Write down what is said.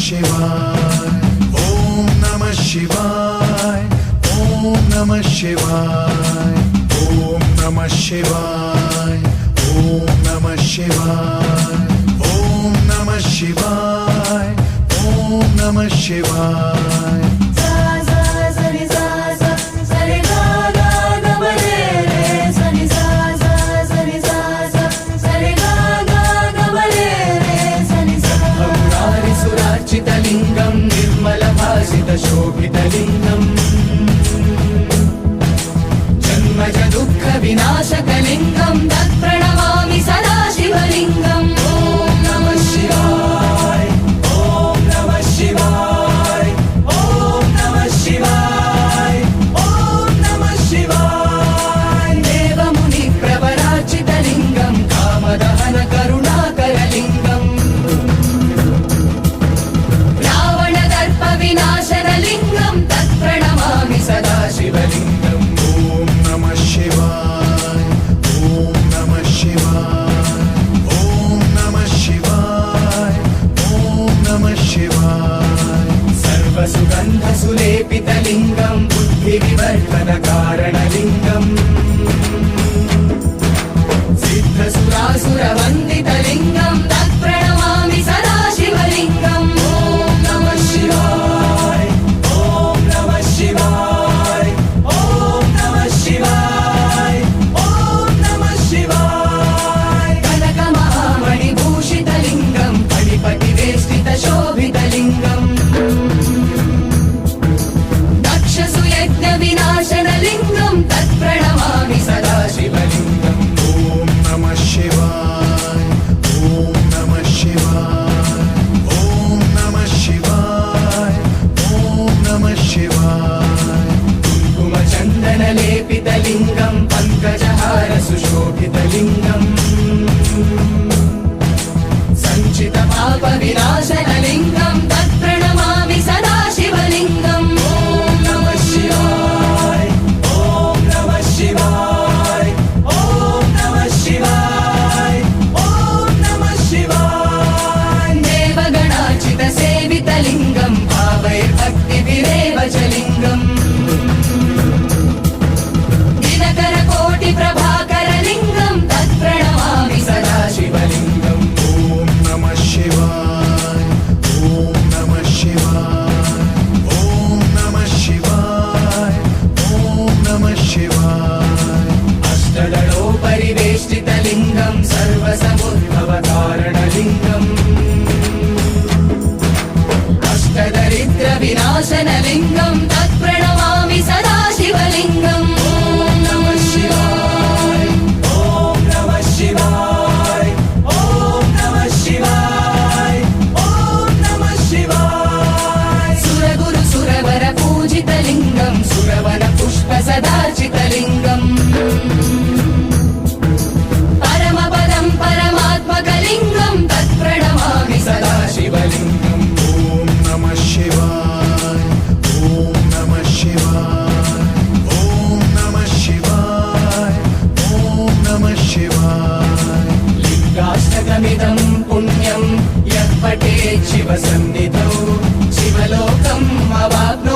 शिवाय ओम नमः शिवाय ओम नमः शिवाय ओम नमः शिवाय ओम नमः शिवाय ओम नमः शिवाय ओम नमः शिवाय लिंगं निर्मल भासित शोभित लिंगं जन्मज दुःख विनाशक लिंगं तत्प्रणमामि सदा शिवलिंगम् ओम नमः शिवाय ओम नमः शिवाय ओम नमः शिवाय ओम नमः शिवाय देवमुनि प्रवराचित लिंगं कामदहन करुणाकर लिंगम् विनाशनलिंगं तत्प्रणमामि सदा शिवलिंगम् ओम नमः शिवाय ओम नमः शिवाय ओम नमः शिवाय ओम नमः शिवाय सर्वसुगन्धसुलेपितलिंगं बुद्धिविवर्धनकारणलिंगम् सिद्धसुरासुरवन्दितलिंगं तत्प्रणमामि सदा शिवलिंगम् ओम नमः शिवाय ओम नमः शिवाय ओम नमः शिवाय ओम नमः शिवाय कनकमहामणिभूषितलिंगं फणिपतिवेष्टितशोभितलिंगम् दक्षसुयज्ञविनाशनलिंगं तत्प्रणमामि सदा शिवलिंगम् ओम नमः शिवाय ओम नमः शिवाय ओम नमः शिवाय ओम नमः शिवाय कुङ्कुमचन्दनलेपितलिंगं पङ्कजहार सुशोभितलिंगम् सञ्चितपापविनाशनलिंगं तत्प्रणमामि सदा शिवलिंगम् ओम नमः शिवाय ओम नमः शिवाय ओम नमः शिवाय ओम नमः शिवाय देवगणार्चितसेवितलिंगं भावैर्भक्तिभिरेव च लिंगम् दिनकरकोटिप्रभाकरलिंगं तत्प्रणमामि सदा शिवलिंगम् ओम नमः शिवाय ओम नमः शिवाय ओम नमः शिवाय ओम नमः शिवाय अष्टदलोपरिवेष्टितलिंगं सर्वसमुद्भवकारणलिंगम् अष्टदरिद्रविनाशनलिंगं तत्प्रणमामि सदा शिवलिंगम् ओम नमः शिवाय ओम नमः शिवाय ओम नमः शिवाय ओम नमः शिवाय सुरगुरु सुरवर पूजितलिंगं सुरवन पुष्प सदार्चितलिंगम् परमपदं परमात्मकलिंगं तत्प्रणमामि सदा शिवलिंगम् ओम नमः शिवाय ओम नमः शिवाय ओम नमः शिवाय ओम नमः शिवाय लिंगाष्टकमिदं पुण्यं यः पठेत् शिवसन्निधौ शिवलोकम् अवाप्नोति